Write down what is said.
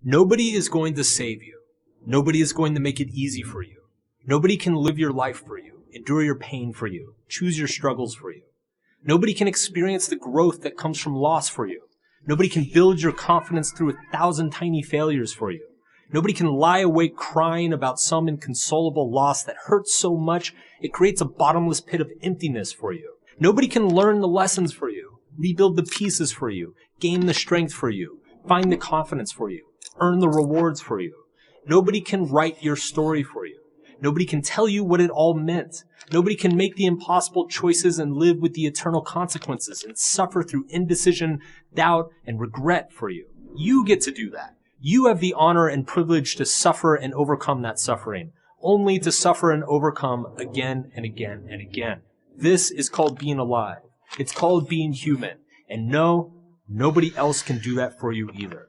Nobody is going to save you. Nobody is going to make it easy for you. Nobody can live your life for you, endure your pain for you, choose your struggles for you. Nobody can experience the growth that comes from loss for you. Nobody can build your confidence through 1,000 tiny failures for you. Nobody can lie awake crying about some inconsolable loss that hurts so much it creates a bottomless pit of emptiness for you. Nobody can learn the lessons for you, rebuild the pieces for you, gain the strength for you, find the confidence for you, earn the rewards for you. Nobody can write your story for you. Nobody can tell you what it all meant. Nobody can make the impossible choices and live with the eternal consequences and suffer through indecision, doubt, and regret for you. You get to do that. You have the honor and privilege to suffer and overcome that suffering, only to suffer and overcome again and again and again. This is called being alive. It's called being human. And no, nobody else can do that for you either.